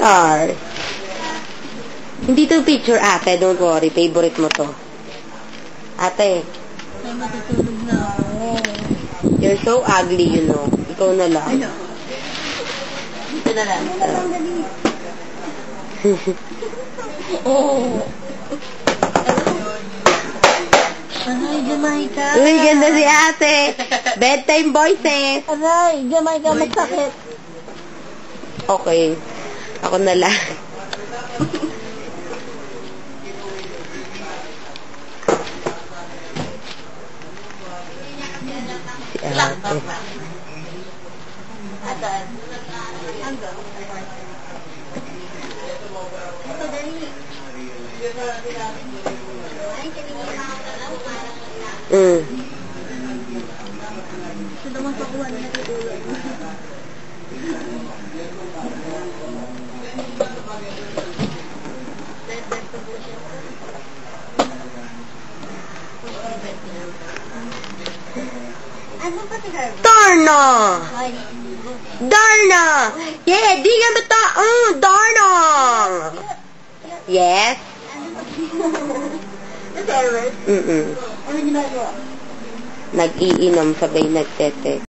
Star. Hindi to picture, ate. Don't worry. Favorite mo to. Ate. May matutulog na ako. You're so ugly, you know. Ikaw na lang. Ano? Ito na lang. Oh. Aray, Jamaica. Uy, ganda si ate. Bedtime voices. Aray, Jamaica, magsakit. Okay. Ako na lang. Si ate. Asan? Hanggang. Ito, dali. Ito naman pakuha na natutulog. Ano pa si Harvey? Darna! Darna! Yeah, di nga ba ta? Darna! Yes? Ano Harvey? Mm-mm. Ano ginagawa? Nag-iinom sabay nagtete.